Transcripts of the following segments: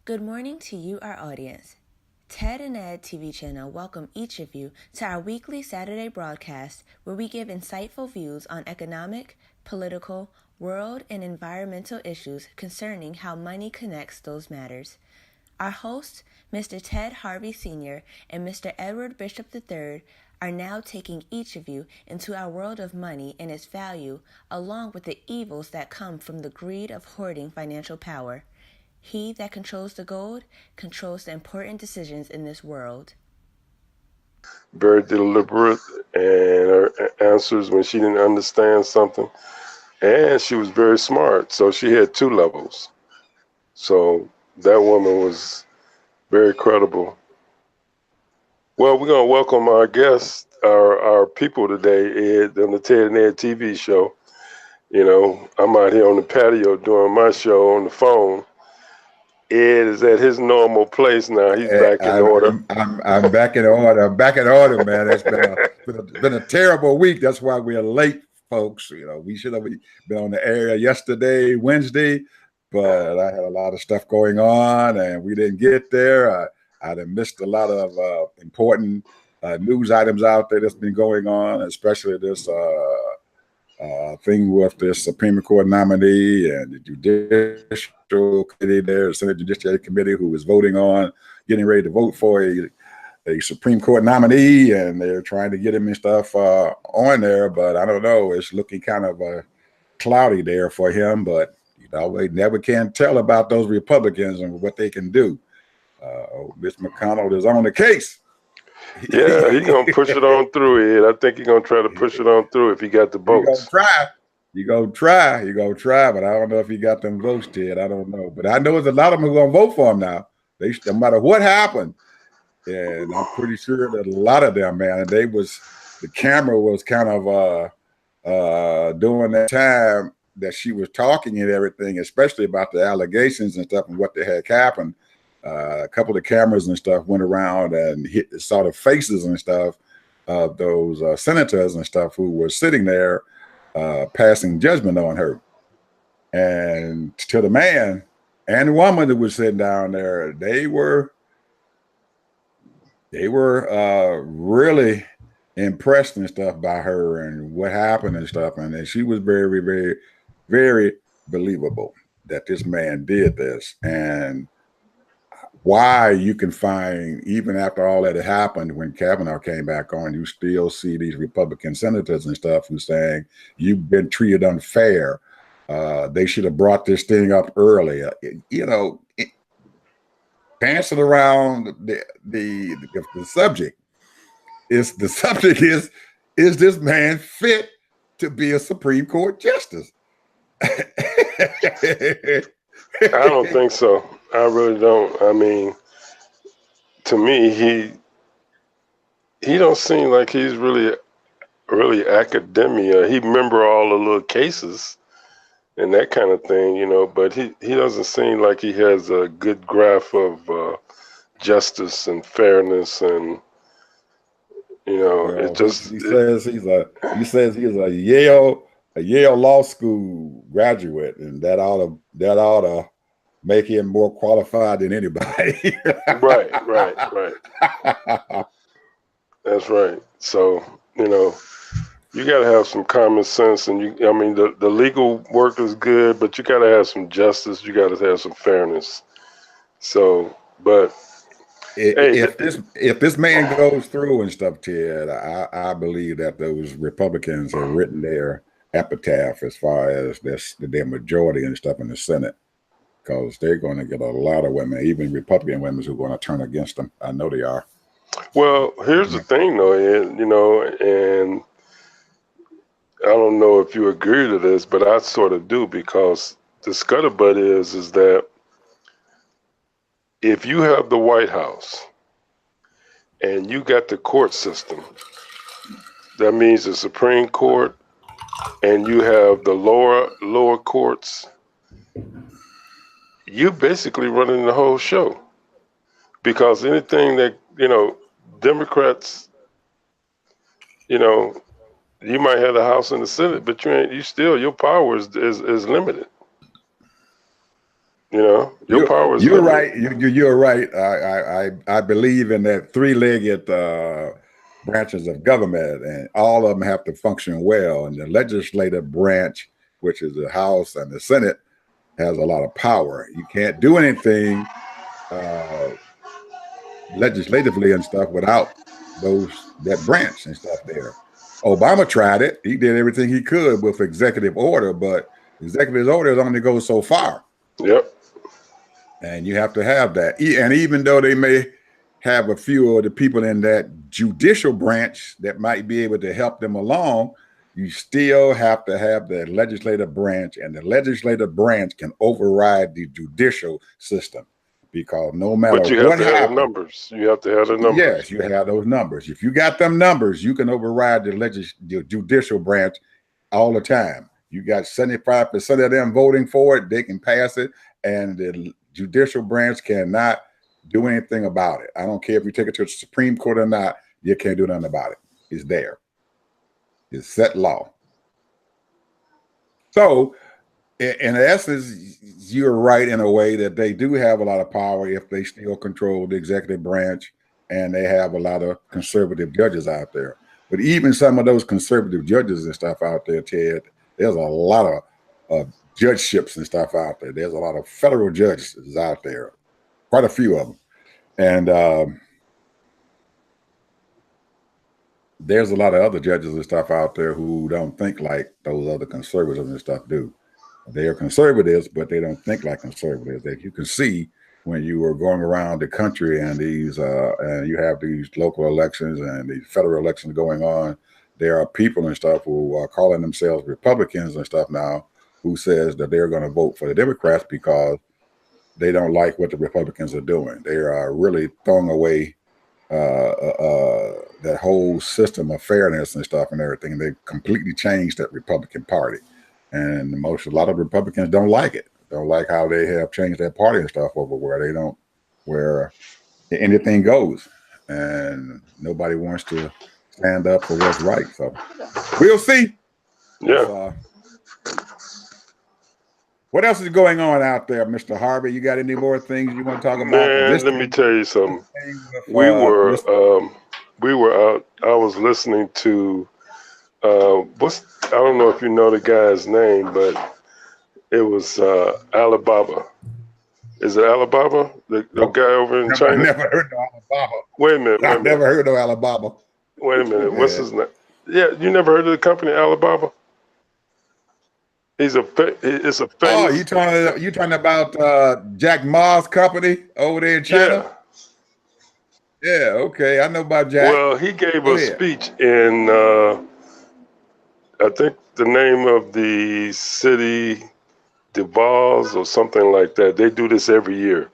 Good morning to you, our audience. Ted and Ed TV channel welcome each of you to our weekly Saturday broadcast where we give insightful views on economic, political, world, and environmental issues concerning how money connects those matters. Our hosts, Mr. Ted Harvey Sr. and Mr. Edward Bishop III, are now taking each of you into our world of money and its value, along with the evils that come from the greed of hoarding financial power. He that controls the gold controls the important decisions in this world. Very deliberate, and her answers when she didn't understand something. And she was very smart, so she had two levels. So that woman was very credible. Well, we're going to welcome our guests, our people today, Ed, on the Ted and Ed TV show. You know, I'm out here on the patio doing my show on the phone. Ed is at his normal place now. He's back in order. I'm back in order. I'm back in order, man. It's been a terrible week. That's why we're late, folks. You know, we should have been on the air yesterday, Wednesday, but I had a lot of stuff going on, and we didn't get there. I'd have missed a lot of important news items out there that's been going on, especially this thing with the Supreme Court nominee and the Judicial Committee there, the Senate Judiciary Committee, who was voting on getting ready to vote for a Supreme Court nominee, and they're trying to get him and stuff on there. But I don't know, it's looking kind of cloudy there for him. But you know, they never can tell about those Republicans and what they can do. Mitch McConnell is on the case. Yeah, he's gonna push it on through, Ed. I think he's gonna try to push it on through if he got the votes. You go try, but I don't know if he got them votes, Ted. I don't know. But I know there's a lot of them who are gonna vote for him now. No matter what happened. And I'm pretty sure that a lot of them, man, and the camera was kind of during that time that she was talking and everything, especially about the allegations and stuff and what the heck happened. A couple of cameras and stuff went around and saw the faces and stuff of those senators and stuff who were sitting there passing judgment on her. And to the man and the woman that was sitting down there, they were really impressed and stuff by her and what happened and stuff. And she was very, very, very believable that this man did this. And why you can find, even after all that had happened, when Kavanaugh came back on, you still see these Republican senators and stuff who saying you've been treated unfair. They should have brought this thing up earlier. You know, dancing around the subject is this man fit to be a Supreme Court justice? I don't think so. I really don't. I mean, to me, he don't seem like he's really academia. He remember all the little cases and that kind of thing, you know, but he doesn't seem like he has a good grasp of justice and fairness, and you know, Well, it just he says he's a Yale Law School graduate, and that ought to make him more qualified than anybody. right. That's right. So, you know, you got to have some common sense, and I mean, the legal work is good, but you got to have some justice. You got to have some fairness. So, but if this man goes through and stuff, Ted, I believe that those Republicans have written their epitaph as far as their majority and stuff in the Senate, because they're going to get a lot of women, even Republican women, who are going to turn against them. I know they are. Well, here's the thing, though, Ed, you know, and I don't know if you agree to this, but I sort of do, because the scuttlebutt is that if you have the White House and you got the court system, that means the Supreme Court, and you have the lower courts, you basically running the whole show, because anything that, you know, Democrats, you know, you might have the House and the Senate, but you still, your power is limited. You know, your power is You're limited. right. You're right. I believe in that three-legged branches of government, and all of them have to function well. And the legislative branch, which is the House and the Senate, has a lot of power. You can't do anything legislatively and stuff without that branch and stuff there. Obama tried it. He did everything he could with executive order, but executive orders only go so far. Yep. And you have to have that. And even though they may have a few of the people in that judicial branch that might be able to help them along, you still have to have the legislative branch, and the legislative branch can override the judicial system, because no matter But you have what to have the happens, numbers. You have to have the numbers. yes, you have those numbers. If you got them numbers, you can override the judicial branch all the time. You got 75% of them voting for it, they can pass it, and the judicial branch cannot do anything about it. I don't care if you take it to the Supreme Court or not, you can't do nothing about it. It's there. It's set law. So, in essence, you're right in a way that they do have a lot of power if they still control the executive branch, and they have a lot of conservative judges out there. But even some of those conservative judges and stuff out there, Ted, there's a lot of judgeships and stuff out there. There's a lot of federal judges out there, quite a few of them. And there's a lot of other judges and stuff out there who don't think like those other conservatives and stuff do. They are conservatives, but they don't think like conservatives. That you can see when you are going around the country and and you have these local elections and these federal elections going on. There are people and stuff who are calling themselves Republicans and stuff now, who says that they're going to vote for the Democrats because they don't like what the Republicans are doing. They are really throwing away that whole system of fairness and stuff and everything. They completely changed that Republican Party, and a lot of Republicans don't like it. Don't like how they have changed their party and stuff over where anything goes, and nobody wants to stand up for what's right. So we'll see. Yeah. What else is going on out there, Mr. Harvey? You got any more things you want to talk about? Man, let me tell you something. We were out. I was listening to I don't know if you know the guy's name, but it was Alibaba. Is it Alibaba? The guy over in China? I never heard of Alibaba. Wait a minute. I've never heard of Alibaba. Wait a minute. What's his name? Yeah, you never heard of the company Alibaba? It's a famous. Oh, you talking about Jack Ma's company over there in China? Yeah. Yeah. Okay, I know about Jack. Well, he gave a speech in I think the name of the city, Devos or something like that. They do this every year.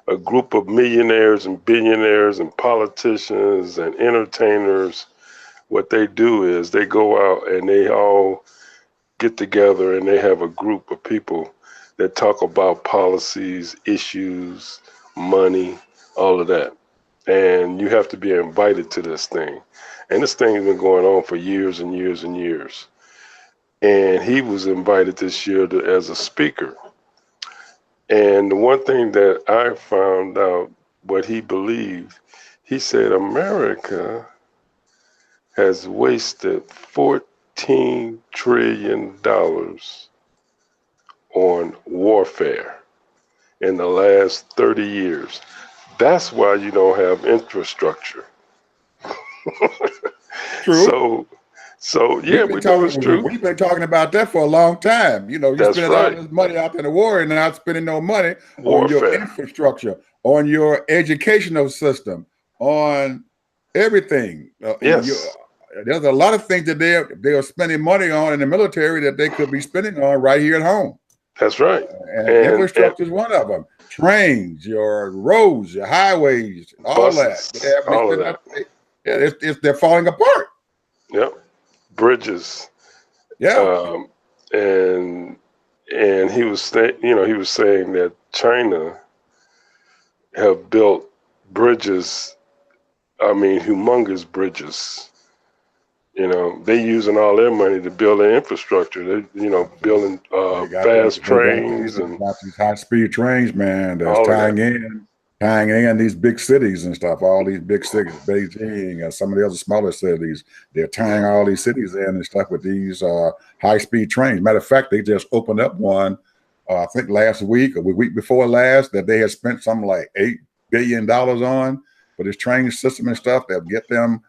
A group of millionaires and billionaires and politicians and entertainers. What they do is they go out and they all get together and they have a group of people that talk about policies, issues, money, all of that. And you have to be invited to this thing. And this thing has been going on for years and years and years. And he was invited this year as a speaker. And the one thing that I found out what he believed, he said America has wasted $14 trillion on warfare in the last 30 years. That's why you don't have infrastructure. True. So yeah, we know it's true. We've been talking about that for a long time. You know, you're spending all this money out in the war and not spending no money on your infrastructure, on your educational system, on everything. Yes. There's a lot of things that they're spending money on in the military that they could be spending on right here at home. That's right. And infrastructure is one of them. Trains, your roads, your highways, all buses, that. All of that. They're falling apart. Yep. Bridges. Yeah. And he was saying that China have built bridges, I mean humongous bridges They using all their money to build their infrastructure. They, building fast trains they and got these high speed trains, man, that's all of that. tying in these big cities and stuff. All these big cities, Beijing and some of the other smaller cities, they're tying all these cities in and stuff with these high speed trains. Matter of fact, they just opened up one, I think last week or the week before last, that they had spent something like $8 billion on for this train system and stuff that get them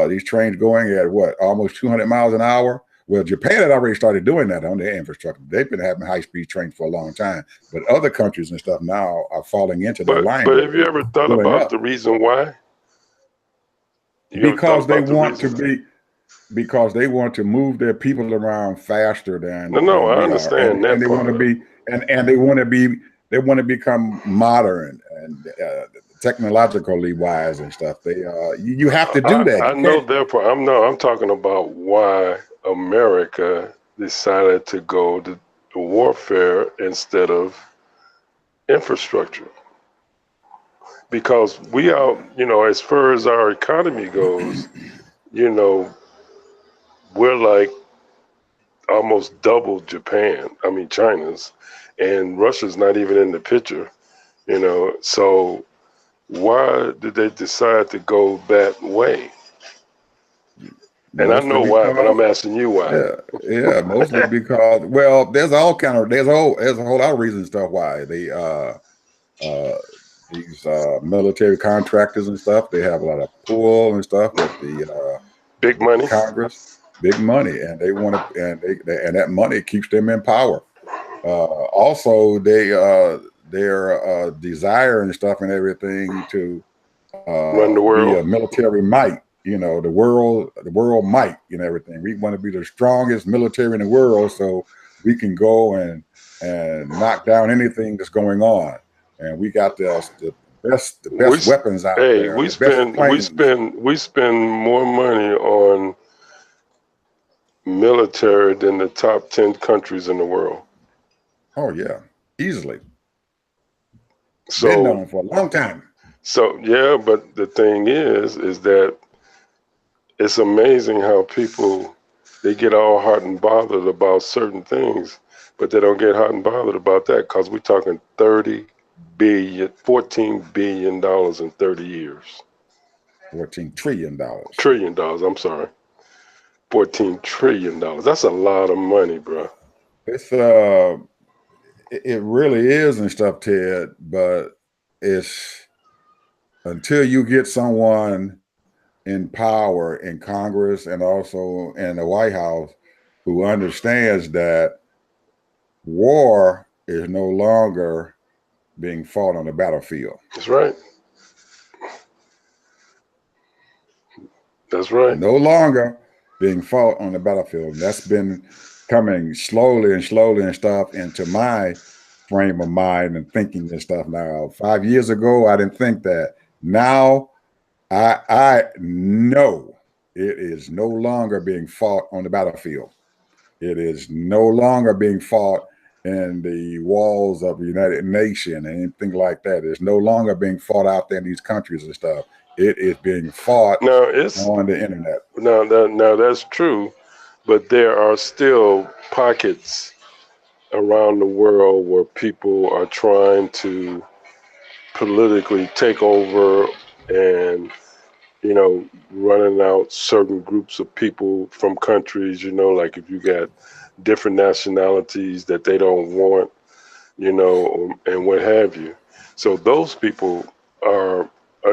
these trains going at almost 200 miles an hour. Well, Japan had already started doing that on their infrastructure. They've been having high-speed trains for a long time, but other countries and stuff now are falling into that line. But have you ever thought about the reason why? Because they want to move their people around faster than I we understand are, and they want to be they want to become modern and technologically wise and stuff. You have to do that. I know. Therefore, I'm talking about why America decided to go to warfare instead of infrastructure. Because we are, as far as our economy goes, we're like almost double Japan. I mean, China's, and Russia's not even in the picture. So why did they decide to go that way? And I know why, but I'm asking you why. Yeah, mostly because there's a whole lot of reasons and stuff why these military contractors and stuff, they have a lot of pull and stuff with the big money, Congress, big money, and they want to, and that money keeps them in power. Also, their desire and stuff and everything to run the world, be a military might. The world might, everything. We want to be the strongest military in the world, so we can go and knock down anything that's going on. And we got the best weapons out there. We spend more money on military than the top 10 countries in the world. Oh yeah, easily. So been known for a long time. So yeah, but the thing is that it's amazing how people, they get all hot and bothered about certain things, but they don't get hot and bothered about that because we're talking $14 billion in 30 years. $14 trillion. Trillion dollars, I'm sorry. $14 trillion. That's a lot of money, bro. It's it really is and stuff, Ted, but it's until you get someone in power in Congress and also in the White House who understands that war is no longer being fought on the battlefield. That's right. That's right. No longer being fought on the battlefield. That's been coming slowly and stuff into my frame of mind and thinking and stuff now. 5 years ago, I didn't think that. Now, I know it is no longer being fought on the battlefield. It is no longer being fought in the walls of the United Nations and anything like that. It's no longer being fought out there in these countries and stuff. It is being fought on the internet. Now that's true, but there are still pockets around the world where people are trying to politically take over and, running out certain groups of people from countries, like if you got different nationalities that they don't want, and what have you. So those people are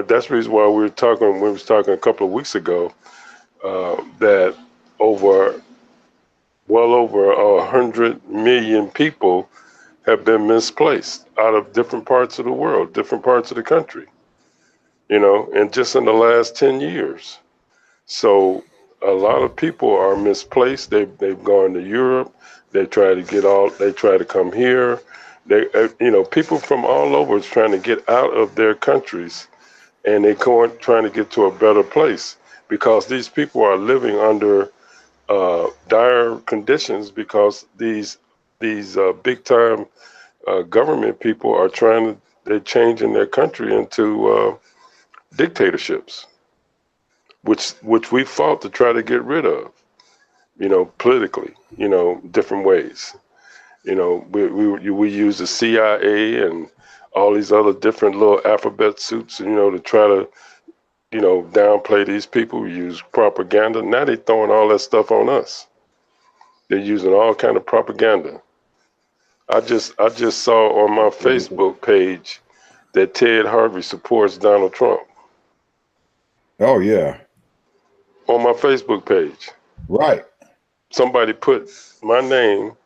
that's the reason why we was talking a couple of weeks ago, that well over 100 million people have been misplaced out of different parts of the world, different parts of the country, and just in the last 10 years. So a lot of people are misplaced. They've gone to Europe. They try to come here. People from all over is trying to get out of their countries, and they're trying to get to a better place because these people are living under dire conditions because these big time government people are they're changing their country into dictatorships. which we fought to try to get rid of, politically, different ways. We use the CIA and all these other different little alphabet suits, to try to, downplay these people. We use propaganda. Now they're throwing all that stuff on us. They're using all kind of propaganda. I just saw on my Facebook page that Ted Harvey supports Donald Trump. Oh yeah. On my Facebook page. Right. Somebody put my name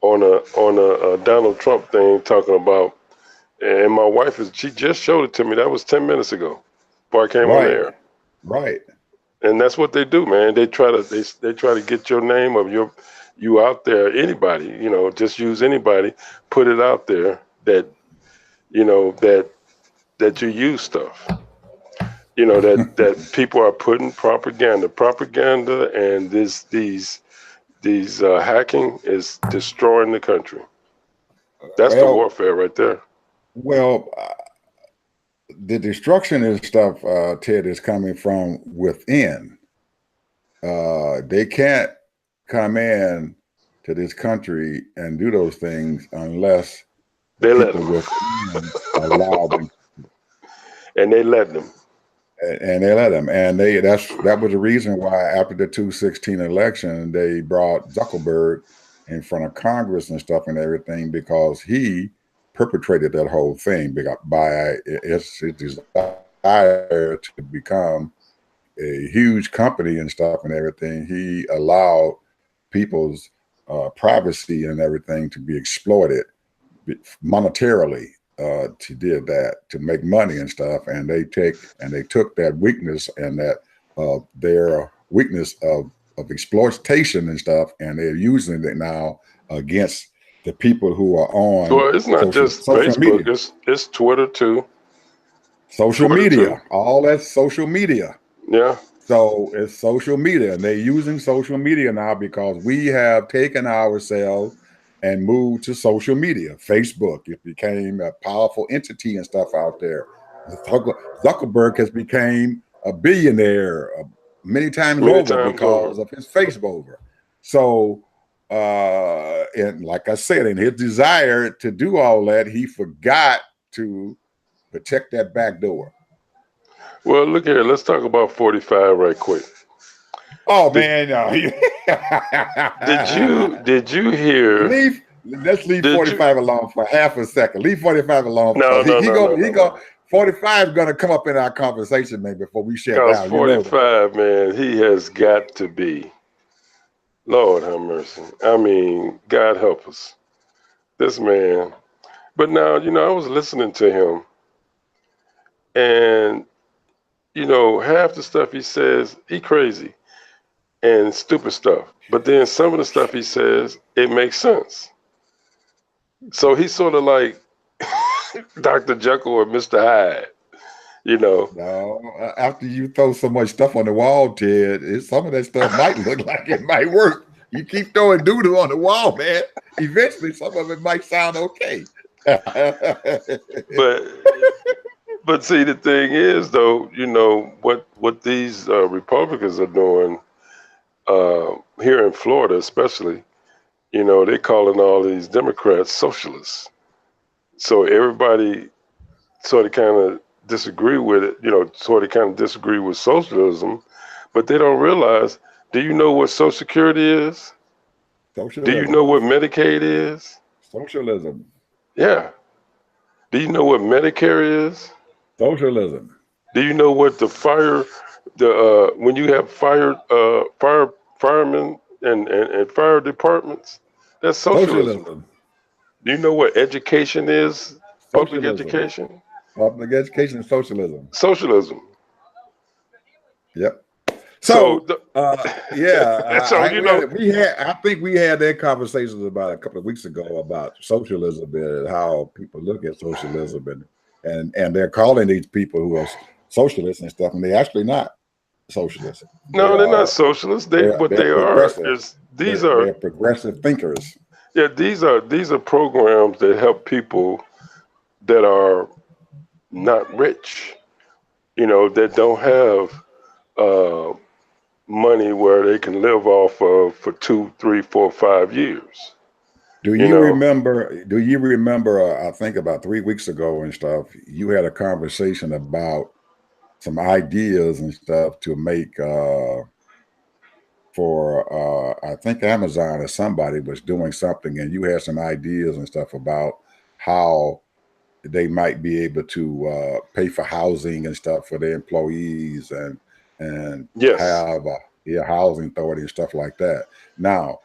on a Donald Trump thing talking about, and my wife she just showed it to me. That was 10 minutes ago before I came on air. Right. And that's what they do, man. They try to get your name of you out there. Anybody, just use anybody, put it out there that that you use stuff. That people are putting propaganda, and these hacking is destroying the country. That's the warfare right there. Well, the destruction and stuff, Ted, is coming from within. They can't come in to this country and do those things unless they let them allow them. And they let them. And they let them. And that was the reason why after the 2016 election, they brought Zuckerberg in front of Congress and stuff and everything, because he perpetrated that whole thing by his desire to become a huge company and stuff and everything. He allowed people's privacy and everything to be exploited monetarily. To did that to make money and stuff, and they took that weakness and that their weakness of exploitation and stuff, and they're using it now against the people who are on. Well, it's not just Facebook; media. It's Twitter too. Social media, all that social media. Yeah. So it's social media, and they're using social media now because we have taken ourselves and moved to social media. Facebook, it became a powerful entity and stuff out there. Zuckerberg has become a billionaire many times over because of his Facebook. So, and like I said, in his desire to do all that, he forgot to protect that back door. Well, look here. Let's talk about 45 right quick. Oh man, no. Did you hear? Let's leave 45 alone for half a second. Leave 45 alone. No. 45 is gonna come up in our conversation maybe before we shut down. 45, man, he has got to be. Lord have mercy. I mean, God help us. This man. But now, I was listening to him, and half the stuff he says, he crazy and stupid stuff. But then some of the stuff he says, it makes sense. So he's sort of like Dr. Jekyll or Mr. Hyde, No, after you throw so much stuff on the wall, Ted, some of that stuff might look like it might work. You keep throwing doodle on the wall, man. Eventually, some of it might sound okay. But see, the thing is, though, what these Republicans are doing here in Florida, especially, they're calling all these Democrats socialists. So everybody sort of kind of disagree with it, sort of kind of disagree with socialism, but they don't realize, do you know what Social Security is? Socialism. Do you know what Medicaid is? Socialism. Yeah. Do you know what Medicare is? Socialism. Do you know what when you have firemen and fire departments? That's socialism. Do you know what education is? Public education? Public education is socialism. Socialism. Yep. So yeah, so I think we had that conversations about a couple of weeks ago about socialism and how people look at socialism and they're calling these people who are socialists and stuff, and they're actually not socialists. No, they're not socialists. They're progressive thinkers. Yeah, these are programs that help people that are not rich, that don't have money where they can live off of for 2, 3, 4, 5 years. Do You you know, remember? Do you remember? I think about 3 weeks ago and stuff. You had a conversation about some ideas and stuff to make for I think Amazon or somebody was doing something, and you had some ideas and stuff about how they might be able to pay for housing and stuff for their employees and yes, have a housing authority and stuff like that. Now,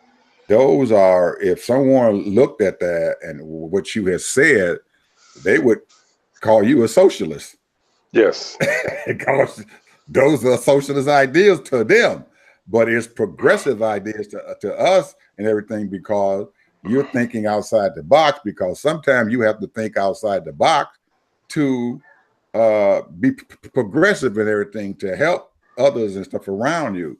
those are if someone looked at that and what you had said, they would call you a socialist yes, because those are socialist ideas to them, but it's progressive ideas to us and everything because you're thinking outside the box because sometimes you have to think outside the box to be progressive and everything to help others and stuff around you.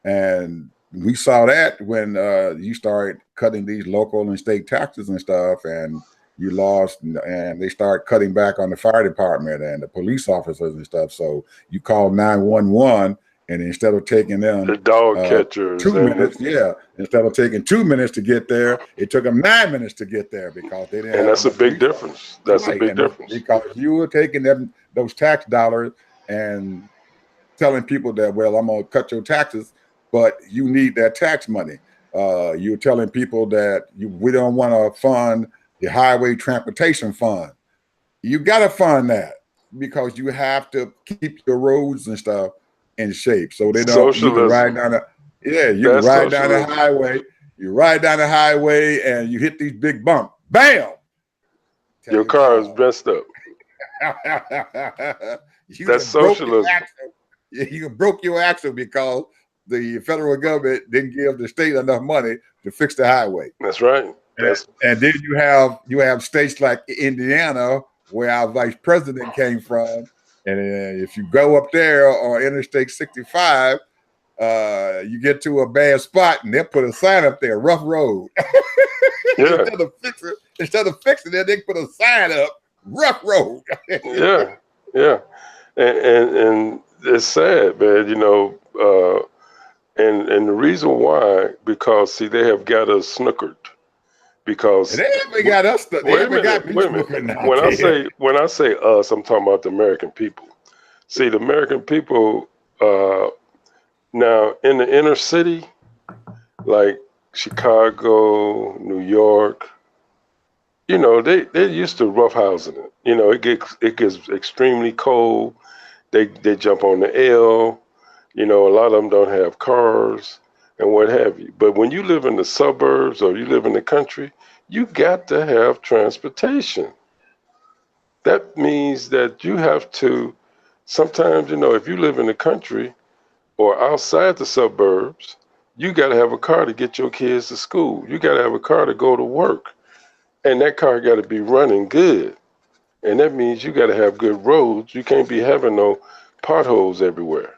And we saw that when you started cutting these local and state taxes and stuff, and you lost, and they start cutting back on the fire department and the police officers and stuff. So you call 911, and instead of taking them the dog catchers 2 minutes, instead of taking 2 minutes to get there, it took them 9 minutes to get there because they didn't and have that's a enough big resources. difference. That's a Right, big and it's difference. because you were taking those tax dollars and telling people that, well, I'm going to cut your taxes, but you need that tax money. You're telling people that we don't want to fund the highway transportation fund. You got to fund that because you have to keep your roads and stuff in shape so they don't. You can ride Socialism. down the you can That's ride down the socialism. highway. You ride down the highway and you hit these big bumps. Bam! Tell Your your car is car. messed up. You That's just broke your socialism. axle. You broke your axle because the federal government didn't give the state enough money to fix the highway. That's right. And, That's and then you have states like Indiana where our vice president came from, and if you go up there on Interstate 65, you get to a bad spot, and they put a sign up there, rough road. yeah, instead of fixing it, they put a sign up, rough road. yeah, yeah. And it's sad, man. And the reason why, because see, they have got us snookered. Because They haven't got us. They wait a haven't got minute, me wait a minute. snookered out When I there. say when I say us, I'm talking about the American people. See, the American people now in the inner city, like Chicago, New York, they're used to roughhousing it. It gets extremely cold. They jump on the L. A lot of them don't have cars and what have you. But when you live in the suburbs or you live in the country, you got to have transportation. That means that you have to sometimes, if you live in the country or outside the suburbs, you got to have a car to get your kids to school. You got to have a car to go to work. And that car got to be running good. And that means you got to have good roads. You can't be having no potholes everywhere.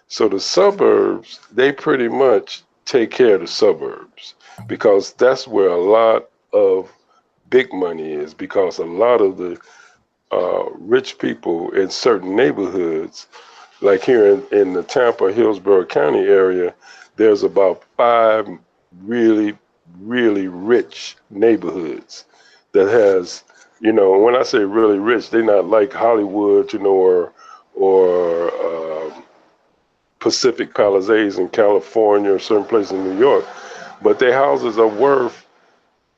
So the suburbs, they pretty much take care of the suburbs because that's where a lot of big money is because a lot of the rich people in certain neighborhoods, like here in the Tampa, Hillsborough County area, there's about 5 really, really rich neighborhoods that has, when I say really rich, they're not like Hollywood, or Pacific Palisades in California or certain places in New York, but their houses are worth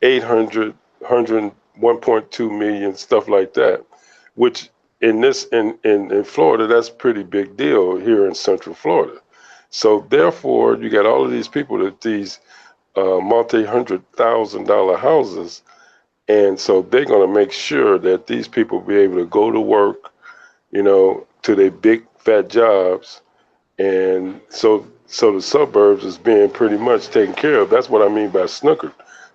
800, 1.2 million, stuff like that, which in Florida, that's pretty big deal here in Central Florida. So therefore, you got all of these people that these multi-$100,000 houses, and so they're going to make sure that these people be able to go to work, to their big fat jobs, and so the suburbs is being pretty much taken care of. That's what I mean by snookered.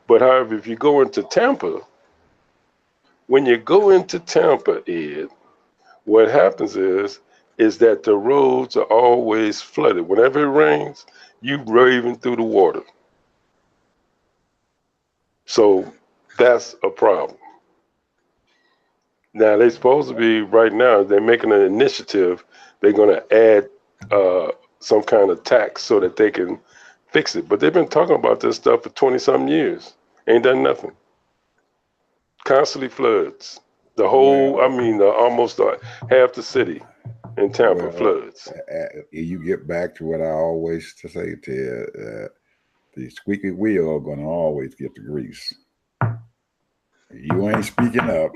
But however, if you go into Tampa, when you go into Tampa, Ed, what happens is that the roads are always flooded. Whenever it rains, you raving through the water. So that's a problem. Now they're supposed to be right now. They're making an initiative. They're going to add some kind of tax so that they can fix it. But they've been talking about this stuff for 20-something years. Ain't done nothing. Constantly floods. The whole, almost half the city in Tampa floods. You get back to what I always say, Ted. The squeaky wheel going to always get the grease. You ain't speaking up.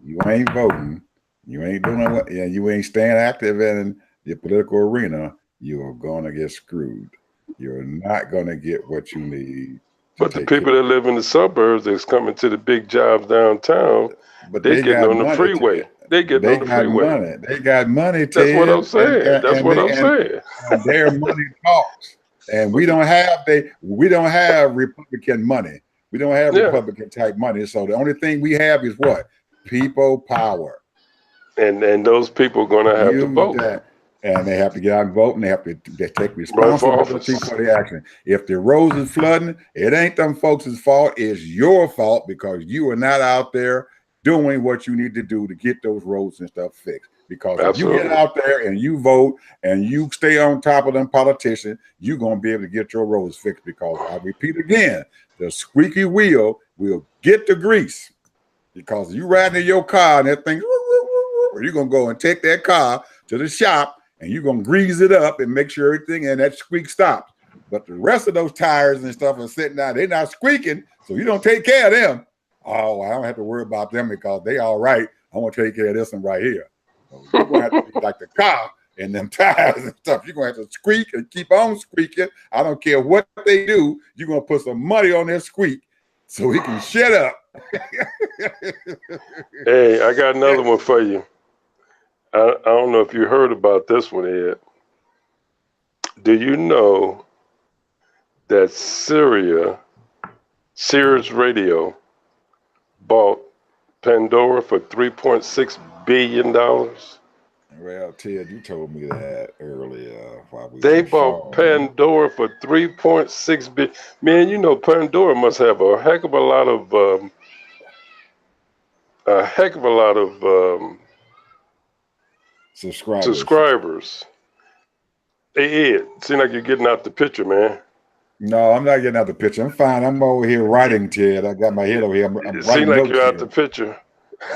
You ain't voting. You ain't doing what, you ain't staying active in the political arena. You are going to get screwed. You're not going to get what you need. But the people that live in the suburbs that's coming to the big jobs downtown, but they getting on the freeway. They getting on the freeway. Money. They got money. That's what I'm saying. That's what I'm saying. And their money talks. And we don't have Republican money. We don't have Republican type money. So the only thing we have is what? People power. And those people are going to have to vote. And they have to get out and vote, and they have to take responsibility for the action. If the roads is flooding, it ain't them folks' fault. It's your fault because you are not out there doing what you need to do to get those roads and stuff fixed. Because if you get out there and you vote and you stay on top of them politicians, you're going to be able to get your roads fixed. Because I repeat again, the squeaky wheel will get the grease. Because you riding in your car and that thing, you're going to go and take that car to the shop and you're going to grease it up and make sure everything and that squeak stops. But the rest of those tires and stuff are sitting down. They're not squeaking, so you don't take care of them. Oh, I don't have to worry about them because they all right. I'm going to take care of this one right here. So you're going to have to be like the car and them tires and stuff. You're going to have to squeak and keep on squeaking. I don't care what they do. You're going to put some money on their squeak so he can shut up. Hey, I got another one for you. I don't know if you heard about this one, Ed. Do you know that Sirius Radio bought Pandora for $3.6 billion? Well, Ted, you told me that earlier. They bought Pandora for $3.6 billion. Man, you know Pandora must have a heck of a lot of subscribers. Hey, Ed, seems like you're getting out the picture, man. No, I'm not getting out the picture. I'm fine. I'm over here writing, Ted. I got my head over here. I'm writing seems like notes you're out here. The picture.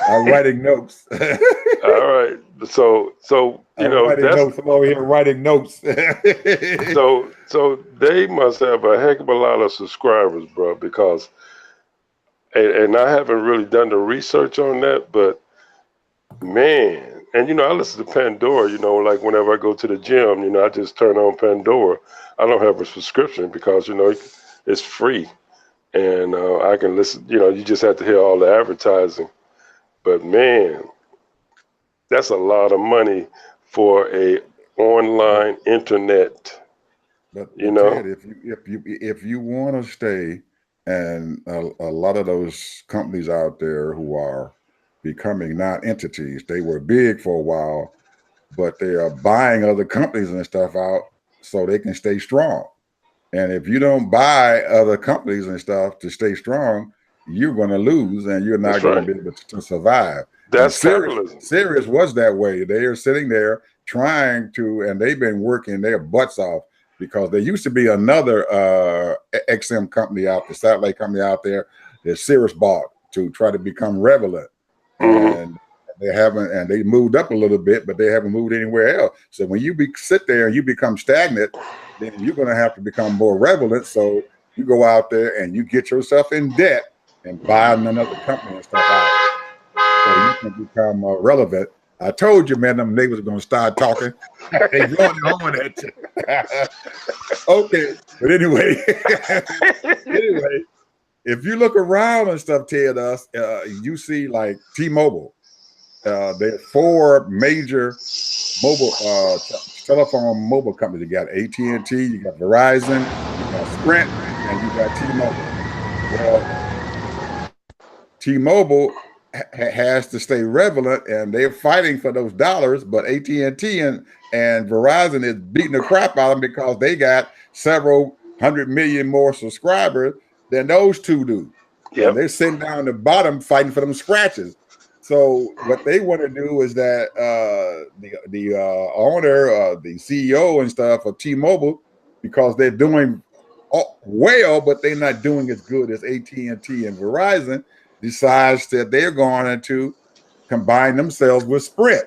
I'm writing notes. All right. So you know I'm over here writing notes. so they must have a heck of a lot of subscribers, bro. Because and I haven't really done the research on that, but man. And, you know, I listen to Pandora, you know, like whenever I go to the gym, you know, I just turn on Pandora. I don't have a subscription because, you know, it's free. And I can listen, you know, you just have to hear all the advertising. But, man, that's a lot of money for a online internet. But you know, Ted, if you want to stay, and a lot of those companies out there who are becoming non-entities. They were big for a while, but they are buying other companies and stuff out so they can stay strong. And if you don't buy other companies and stuff to stay strong, you're going to lose and you're not going to be able to survive. That's capitalism. Sirius was that way. They are sitting there trying to, and they've been working their butts off because there used to be another XM company out, the satellite company out there that Sirius bought to try to become relevant. And they haven't, and they moved up a little bit, but they haven't moved anywhere else. So when you sit there and you become stagnant, then you're going to have to become more relevant. So you go out there and you get yourself in debt and buy another company and stuff out, so you can become relevant. I told you, man, them neighbors are going to start talking. They blowing their horn at you. Okay, but anyway, if you look around and stuff, Ted, you see like T-Mobile. There are 4 major mobile telephone mobile companies. You got AT&T, you got Verizon, you got Sprint, and you got T-Mobile. Well, T-Mobile has to stay relevant, and they're fighting for those dollars. But AT&T and Verizon is beating the crap out of them because they got several 100 million more subscribers than those two do. Yep. And they're sitting down at the bottom fighting for them scratches. So what they want to do is that the owner, the CEO and stuff of T-Mobile, because they're doing well, but they're not doing as good as AT&T and Verizon, decides that they're going to combine themselves with Sprint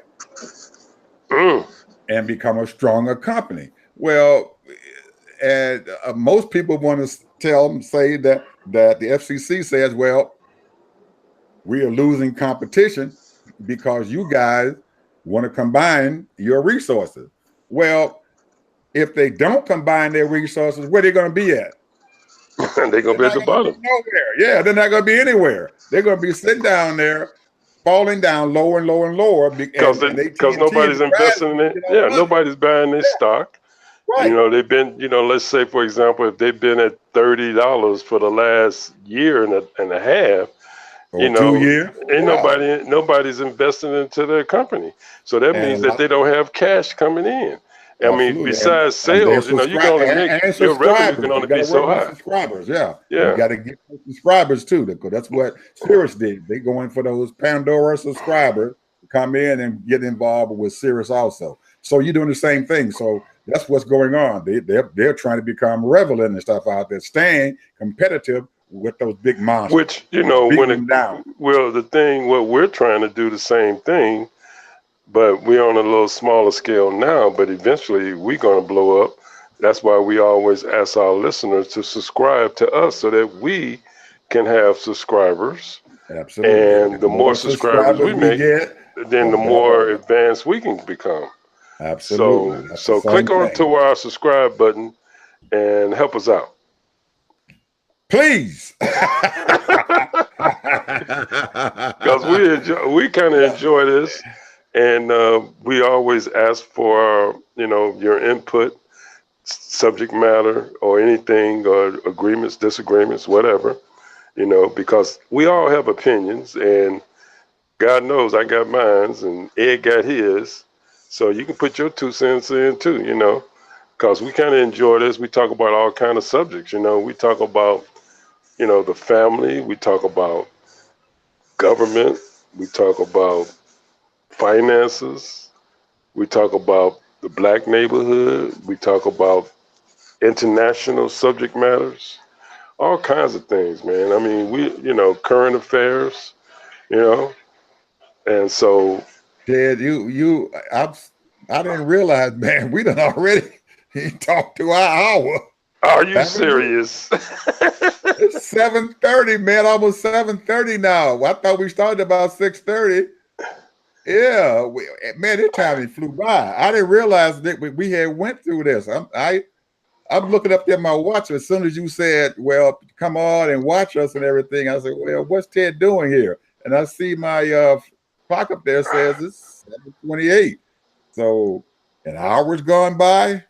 and become a stronger company. Well, and most people want to say that the FCC says, well, we are losing competition because you guys want to combine your resources. Well, if they don't combine their resources, where they're going to be at? They're going to be at the bottom. Nowhere. Yeah, they're not going to be anywhere. They're going to be sitting down there, falling down lower and lower and lower. Because nobody's investing in it. Yeah, nobody's buying their stock. Right. You know, they've been, let's say, for example, if they've been at $30 for the last year and a half, or 2 years, ain't nobody's investing into their company. So that means that they don't have cash coming in. Absolutely. I mean, besides sales, you can only make your revenue can only be so high. Subscribers, yeah. You got to get subscribers too, because that's what Sirius did. They go in for those Pandora subscribers to come in and get involved with Sirius also. So you're doing the same thing. So that's what's going on. They're trying to become relevant and stuff out there, staying competitive with those big monsters. Which what we're trying to do the same thing. But we're on a little smaller scale now, but eventually we're going to blow up. That's why we always ask our listeners to subscribe to us so that we can have subscribers. Absolutely. And the more subscribers we make, then the more advanced we can become. Absolutely. So click on to our subscribe button and help us out. Please. Because we kind of enjoy this. And we always ask for, your input, subject matter, or anything, or agreements, disagreements, whatever, because we all have opinions, and God knows I got mine, and Ed got his. So you can put your 2 cents in too, because we kind of enjoy this. We talk about all kind of subjects, We talk about, the family. We talk about government. We talk about finances. We talk about the black neighborhood. We talk about international subject matters, all kinds of things, man. I mean, current affairs, and so. Ted, I didn't realize, man, we done already talked to our hour. Are you serious? It's 7:30, man, almost 7:30 now. I thought we started about 6:30. Yeah, man, this time it flew by. I didn't realize that we had went through this. I'm looking up there at my watch. As soon as you said, well, come on and watch us and everything, I said, well, what's Ted doing here? And I see my clock up there says it's 7:28. So an hour's gone by.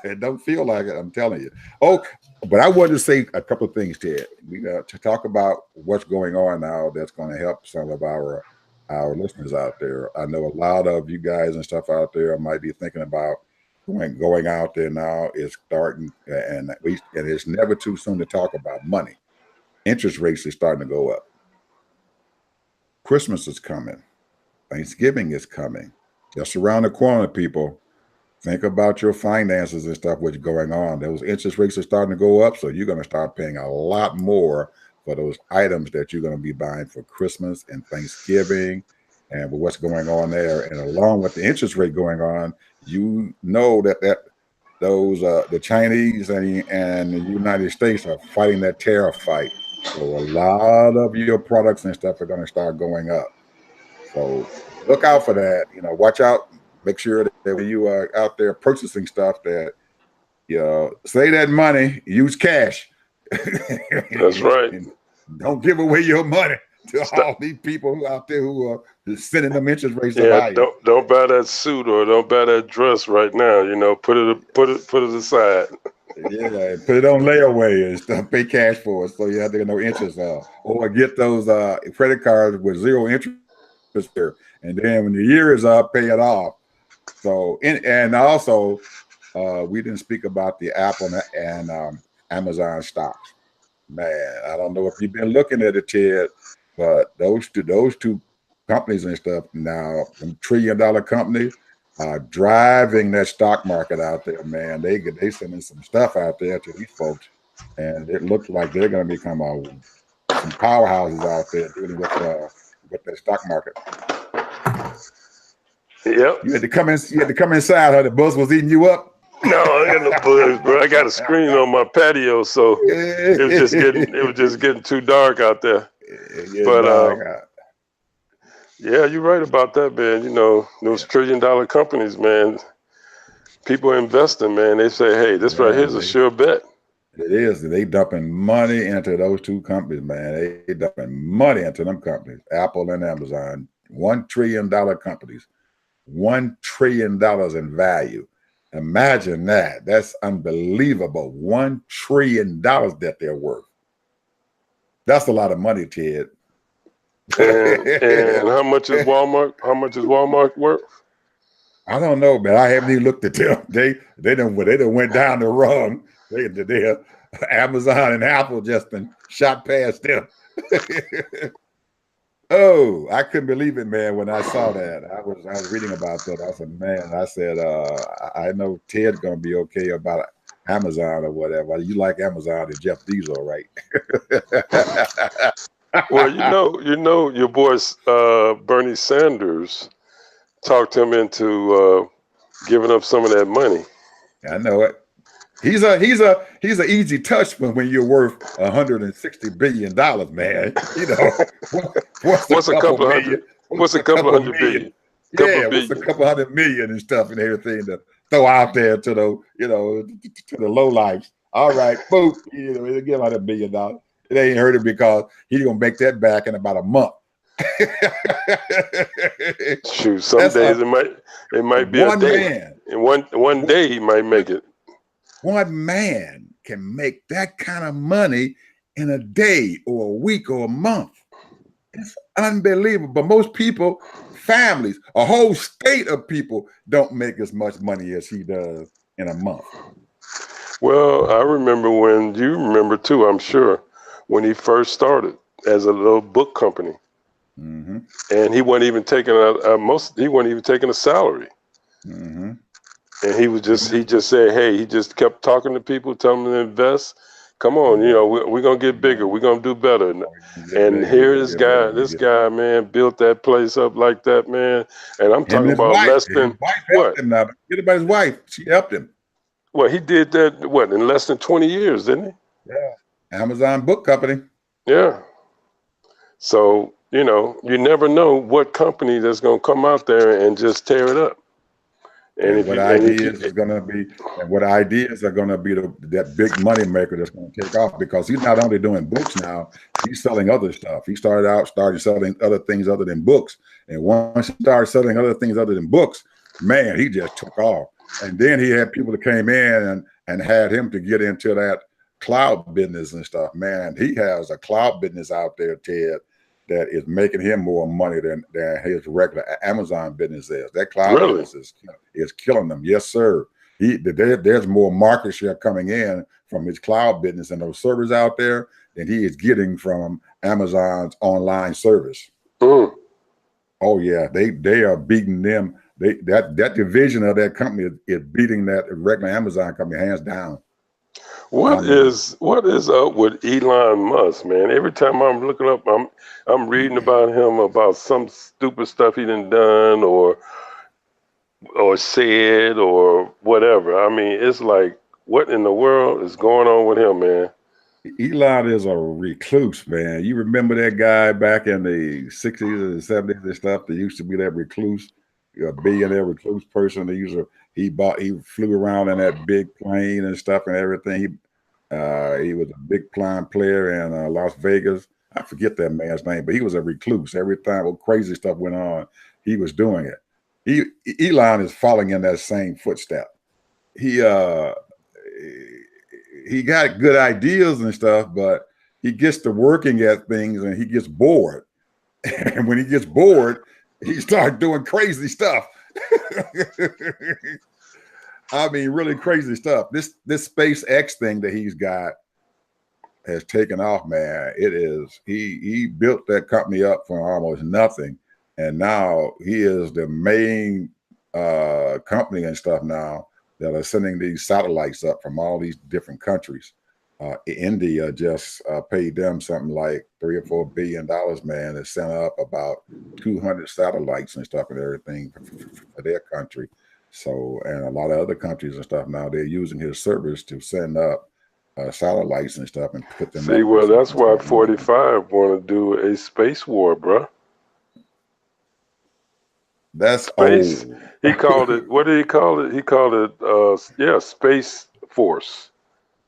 It don't feel like it, I'm telling you. Okay, but I wanted to say a couple of things, Ted. To talk about what's going on now that's going to help some of our listeners out there. I know a lot of you guys and stuff out there might be thinking about going out there now. Is starting, and it's never too soon to talk about money. Interest rates are starting to go up. Christmas is coming. Thanksgiving is coming. Just around the corner, people. Think about your finances and stuff, what's going on. Those interest rates are starting to go up, so you're going to start paying a lot more for those items that you're going to be buying for Christmas and Thanksgiving and what's going on there. And along with the interest rate going on, that the Chinese and the United States are fighting that tariff fight. So a lot of your products and stuff are going to start going up. So look out for that. Watch out. Make sure that when you are out there purchasing stuff that, save that money, use cash. That's right. Don't give away your money to all these people out there who are sending them interest rates. Yeah, don't buy that suit or don't buy that dress right now. Put it aside. Yeah, put it on layaway and stuff. Pay cash for it, so you have to get no interest on. Or get those credit cards with zero interest there, and then when the year is up, pay it off. So, and also, we didn't speak about the Apple and Amazon stocks. Man, I don't know if you've been looking at it, Ted, but those two companies and stuff now, $1 trillion companies are driving that stock market out there, man. They sending some stuff out there to these folks, and it looks like they're going to become some powerhouses out there dealing with the stock market. Yep. You had to come in. You had to come inside. How the buzz was eating you up. No, I got no bugs, bro. I got a screen on my patio, so it was just getting too dark out there. But yeah, you're right about that, man. You know, those $1 trillion companies, man. People investing, man. They say, hey, this right here's a sure bet. It is. They dumping money into those two companies, man. They dumping money into them companies, Apple and Amazon. $1 trillion companies, $1 trillion in value. Imagine that. That's unbelievable. $1 trillion that they're worth. That's a lot of money, Ted. And how much is Walmart? How much is Walmart worth? I don't know, man. I haven't even looked at them. They done went down the rung. They Amazon and Apple just shot past them. Oh, I couldn't believe it, man. When I saw that, I was reading about that. I said, man, I know Ted's gonna be okay about Amazon or whatever. You like Amazon and Jeff Bezos, right? Well, you know, your boy Bernie Sanders talked him into giving up some of that money. I know it. He's an easy touch when you're worth $160 billion, man. You know, what's a couple of hundred billion? Yeah, what's a couple $100 million and stuff and everything to throw out there to the low lives. All right, boom, they give out $1 billion. It ain't hurt him because he's gonna make that back in about a month. Shoot, some days it might be a day. Man. And one day he might make it. One man can make that kind of money in a day or a week or a month. It's unbelievable. But most people, families, a whole state of people don't make as much money as he does in a month. Well, I remember you remember too, I'm sure, when he first started as a little book company. Mm-hmm. And he wasn't even taking a salary. Mm-hmm. And he just said, hey, he just kept talking to people, telling them to invest. Come on, we're gonna get bigger, we're gonna do better. And here this guy, man, built that place up like that, man. And I'm talking about less than what? Get about his wife. She helped him. Well, he did that in less than 20 years, didn't he? Yeah. Amazon Book Company. Yeah. So, you never know what company that's gonna come out there and just tear it up. And what ideas are going to be that big money maker that's going to take off, because he's not only doing books now, he's selling other stuff. He started selling other things other than books. And once he started selling other things other than books, man, he just took off. And then he had people that came in and had him to get into that cloud business and stuff. Man, he has a cloud business out there, Ted, that is making him more money than his regular Amazon business is. That cloud business is killing them. Yes, sir. There's more market share coming in from his cloud business and those servers out there than he is getting from Amazon's online service. Oh yeah, they are beating them. That division of that company is beating that regular Amazon company hands down. What is up with Elon Musk, man? Every time I'm looking up, I'm reading about him, about some stupid stuff he done or said or whatever. I mean, it's like, what in the world is going on with him, man? Elon is a recluse, man. You remember that guy back in the 60s and 70s and stuff that used to be that recluse, a billionaire recluse person. He flew around in that big plane and stuff and everything. He was a big plane player in Las Vegas. I forget that man's name, but he was a recluse. Every time crazy stuff went on, he was doing it. Elon is following in that same footstep. He got good ideas and stuff, but he gets to working at things and he gets bored. And when he gets bored, he starts doing crazy stuff. I mean, really crazy stuff. This SpaceX thing that he's got has taken off, man. It is. He built that company up from almost nothing, And now he is the main company and stuff now that are sending these satellites up from all these different countries. India just paid them something like $3 or $4 billion, man, to send up about 200 satellites and stuff and everything for their country. So, and a lot of other countries and stuff now, they're using his service to send up satellites and stuff and put them See, up. well, that's why 45 want to do a space war, bro. That's space. old. He called it. What did he call it? He called it, Space Force.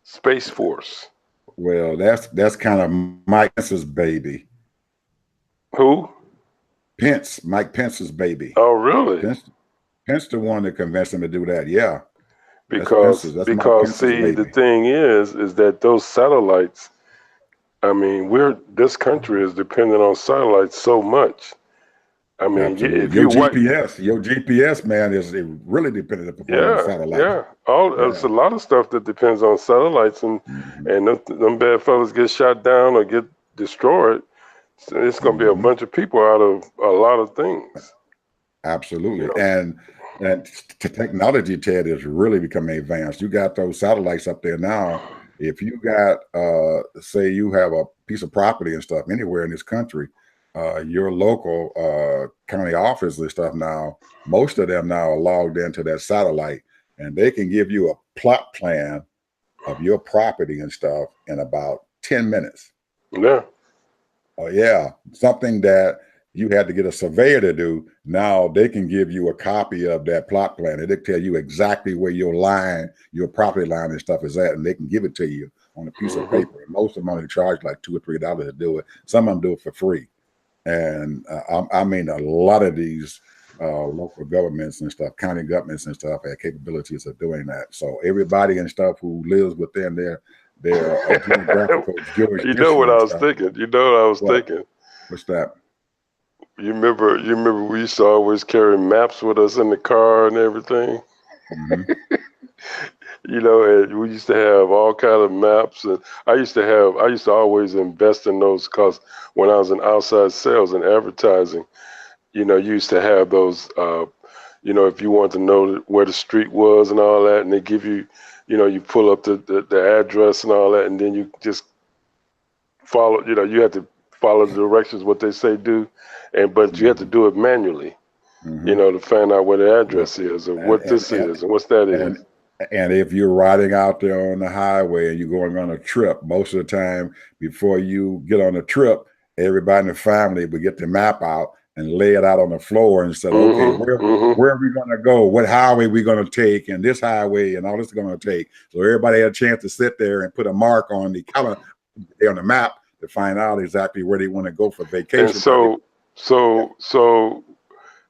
Space Force. Well, that's kind of Mike Pence's baby. Who? Pence, Mike Pence's baby. Oh, really? Pence the one that convinced him to do that. Yeah. Because see, baby. the thing is that those satellites. I mean, this country is dependent on satellites so much. I mean, absolutely. if your GPS, man, is really dependent upon satellites. Yeah, it's a lot of stuff that depends on satellites, and them bad fellas get shot down or get destroyed. So it's going to be a bunch of people out of a lot of things. Absolutely, you know? and technology, Ted, is really becoming advanced. You got those satellites up there now. If you got, say, you have a piece of property and stuff anywhere in this country. Your local county office and stuff now, most of them now are logged into that satellite, and they can give you a plot plan of your property and stuff in about 10 minutes. Yeah. Oh, yeah. Something that you had to get a surveyor to do, now they can give you a copy of that plot plan, and they tell you exactly where your property line and stuff is at, and they can give it to you on a piece of paper. And most of them only charge like $2 or $3 to do it. Some of them do it for free. And I mean, a lot of these local governments and stuff, county governments and stuff, have capabilities of doing that. So everybody and stuff who lives within their geographical jurisdiction. You know what I was thinking? Thinking? What's that? You remember we used to always carry maps with us in the car and everything? You know, and we used to have all kind of maps, and I used to always invest in those because when I was in outside sales and advertising, you know, you used to have those, you know, if you want to know where the street was and all that, and they give you, you know, you pull up the address and all that, and then you just follow, you know, you have to follow the directions, what they say do, but you have to do it manually, you know, to find out where the address is, or what this is, and what's that is. And if you're riding out there on the highway and you're going on a trip, most of the time before you get on a trip, everybody in the family would get the map out and lay it out on the floor and say, okay, where are we going to go? What highway are we going to take? And this highway and all this is going to take. So everybody had a chance to sit there and put a mark on the calendar, on the map, to find out exactly where they want to go for vacation. And so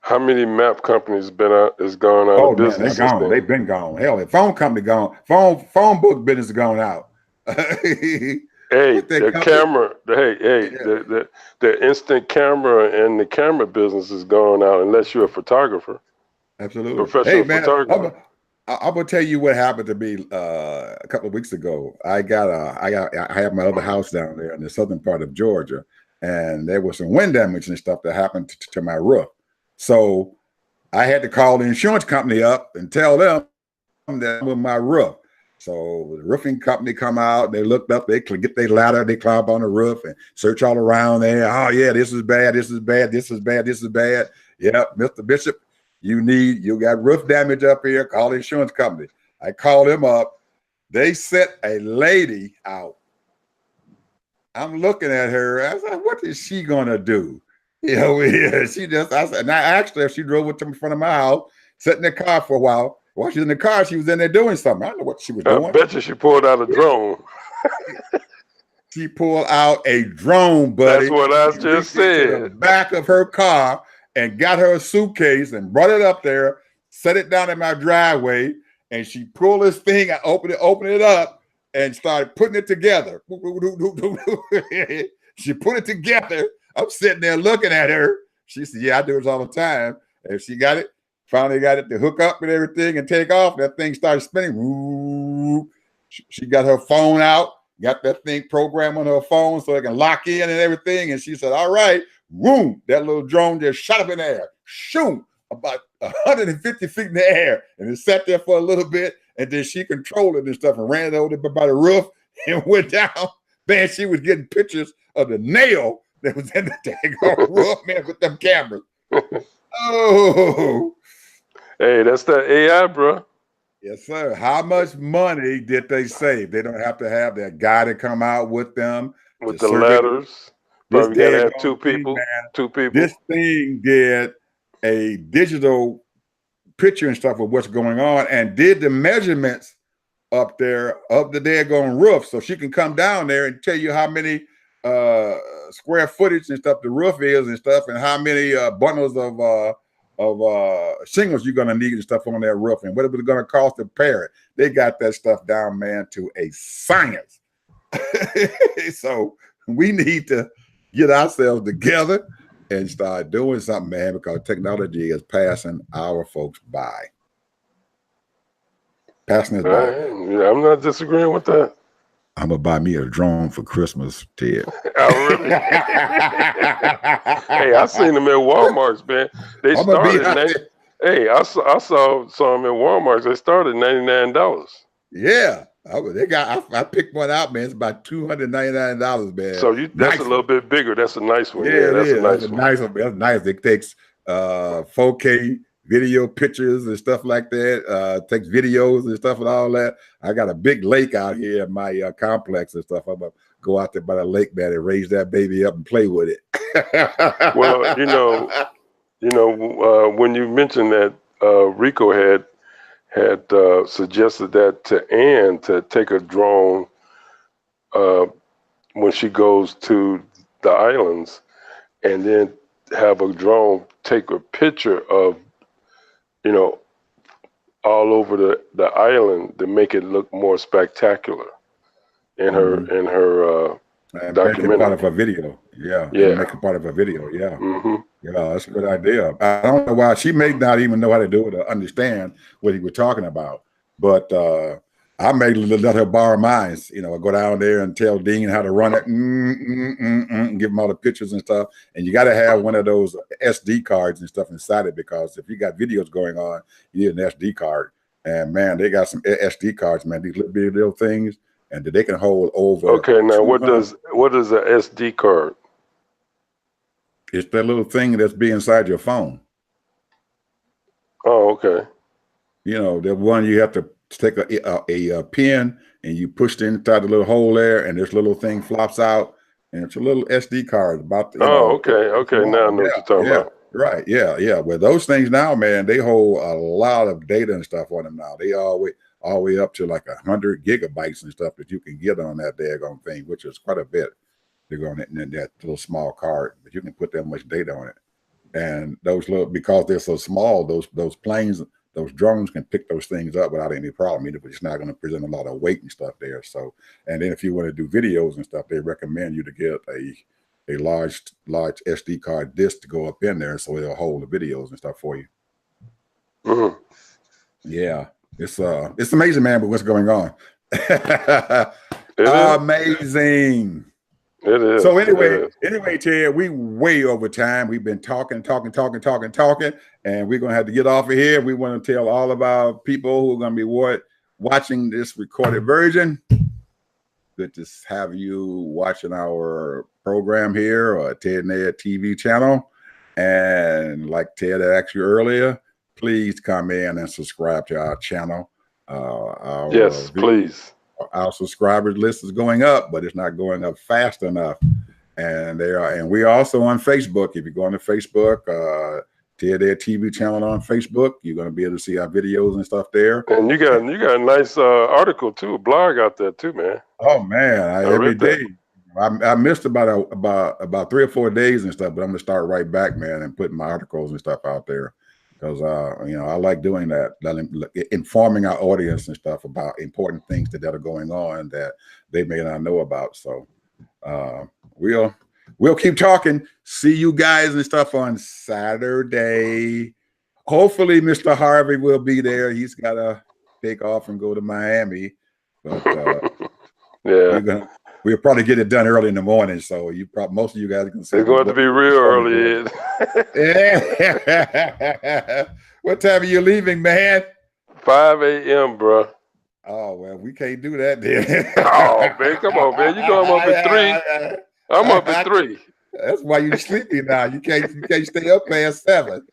how many map companies has gone out of business? Man, they've been gone. Hell, the phone company gone. Phone book business is gone out. Hey, the instant camera and the camera business is gone out unless you're a photographer. Absolutely. Professional photographer. I'm gonna tell you what happened to me a couple of weeks ago. I have my other house down there in the southern part of Georgia, and there was some wind damage and stuff that happened to my roof. So I had to call the insurance company up and tell them that with my roof. So the roofing company come out, they looked up, they get their ladder, they climb up on the roof and search all around there. Oh yeah, this is bad, this is bad, this is bad, this is bad. Yep, Mr. Bishop, you got roof damage up here, call the insurance company. I called them up. They sent a lady out. I'm looking at her. I said, what is she gonna do? You know, I said, and I asked her if she drove it to in front of my house, sat in the car for a while. While she's in the car, she was in there doing something. I don't know what she was doing. I bet you she pulled out a drone. She pulled out a drone, buddy. That's what I just said. To the back of her car and got her a suitcase and brought it up there, set it down in my driveway, and she pulled this thing, I opened it up, and started putting it together. She put it together. I'm sitting there looking at her. She said, yeah, I do this all the time. And she got it, finally got it to hook up and everything and take off. That thing started spinning. She got her phone out, got that thing programmed on her phone so it can lock in and everything. And she said, all right, Boom! That little drone just shot up in the air. Shoom! About 150 feet in the air, and it sat there for a little bit, and then she controlled it and stuff and ran over there by the roof and went down. Man, she was getting pictures of the nail that was in the daggone roof, man, with them cameras. Oh, hey, that's that AI, bro. Yes, sir. How much money did they save? They don't have to have that guy to come out with them with to the survey. ladders. This Probably got to have daggone two thing, people. man. Two people. This thing did a digital picture and stuff of what's going on and did the measurements up there of the daggone roof, so she can come down there and tell you how many square footage and stuff the roof is and stuff, and how many bundles of shingles you're gonna need and stuff on that roof, and what it was gonna cost to repair it. They got that stuff down, man, to a science. So we need to get ourselves together and start doing something, man, because technology is passing our folks by. Passing us by. Yeah, I'm not disagreeing with that. I'm gonna buy me a drone for Christmas, Ted. Oh, really? Hey, I seen them at Walmart's, man. They started. Hey, I saw them at Walmart's. They started $99. Yeah, I picked one out, man. It's about $299, man. So that's a little bit bigger. That's a nice one. Yeah, that's a nice one. That's nice. It takes 4K video pictures and stuff like that. Takes videos and stuff and all that. I got a big lake out here in my complex and stuff. I'm gonna go out there by the lake, man, and raise that baby up and play with it. Well, when you mentioned that Rico had suggested that to Ann to take a drone when she goes to the islands, and then have a drone take a picture of, all over the island to make it look more spectacular in her documentary. Make it part of a video. Yeah. Make it part of a video. Yeah. Mm-hmm. Yeah, that's a good idea. I don't know why she may not even know how to do it or understand what he was talking about, but I may let her borrow mine. Go down there and tell Dean how to run it, and give him all the pictures and stuff. And you got to have one of those SD cards and stuff inside it, because if you got videos going on, you need an SD card. And man, they got some SD cards, man. These little things, and they can hold over. Okay, now what is a SD card? It's that little thing that's be inside your phone. Oh, okay. The one you have to take a pin and you push it inside the little hole there, and this little thing flops out, and it's a little SD card about. Okay. Now I know what you're talking about. Right. Yeah. Well, those things now, man, they hold a lot of data and stuff on them now. They all the way up to like 100 gigabytes and stuff that you can get on that daggone thing, which is quite a bit. They're going in that little small card, but you can put that much data on it. And because they're so small, those planes, those drones can pick those things up without any problem. It's not going to present a lot of weight and stuff there. So, and then if you want to do videos and stuff, they recommend you to get a large SD card disc to go up in there, so it'll hold the videos and stuff for you. Mm-hmm. Yeah, it's amazing, man. But what's going on? Amazing. It is. So anyway, Ted, we way over time. We've been talking, and we're gonna have to get off of here. We want to tell all of our people who are gonna be watching this recorded version. Good to have you watching our program here, or Ted and Ed TV channel. And like Ted asked you earlier, please come in and subscribe to our channel. Yes, please. Our subscribers list is going up, but it's not going up fast enough. And we're also on Facebook. If you go on to Facebook, Ted Ed TV channel on Facebook, you're going to be able to see our videos and stuff there. And you got a nice article too, a blog out there too, man. Oh man, every day. I missed about 3 or 4 days and stuff, but I'm gonna start right back, man, and putting my articles and stuff out there, because I like doing that, informing our audience and stuff about important things that are going on that they may not know about. So we'll keep talking. See you guys and stuff on Saturday. Hopefully, Mr. Harvey will be there. He's got to take off and go to Miami, but yeah. we'll probably get it done early in the morning. So most of you guys can see. It's going to be real early. Yeah. What time are you leaving, man? 5 a.m., bro. Oh, well, we can't do that then. Oh, man, come on, man. You know I'm up at 3. I'm up at 3. That's why you're sleepy now. You can't stay up past 7.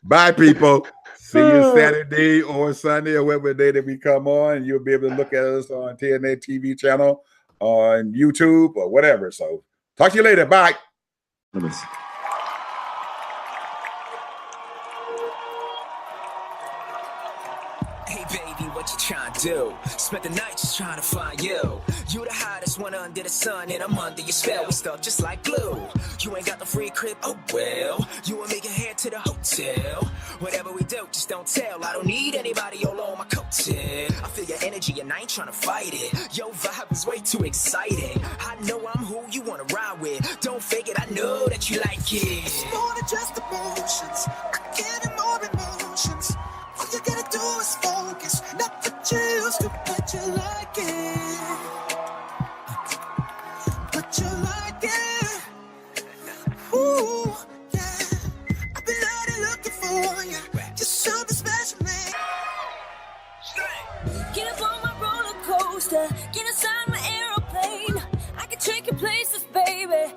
Bye, people. See you Saturday or Sunday or whatever day that we come on. You'll be able to look at us on TNA TV channel, on YouTube or whatever. So talk to you later. Bye. Hey baby, what you trying to do? Spent the night just trying to find you. You the hottest one under the sun, and I'm under your spell. We stuck just like glue. You ain't got the free crib, oh well. You and me can head to the hotel. Whatever we do, just don't tell. I don't need anybody all on my coattail. I feel your energy and I ain't trying to fight it. Your vibe is way too exciting. I know I'm who you wanna ride with. Don't fake it, I know that you like it. It's more than just emotions. I get more emotions. All you gotta do is focus, not the chills to but you like it. But you like it. Ooh, yeah. I've been out here looking for you. Just something special, man. Get up on my roller coaster, get inside my aeroplane. I can take you places, baby.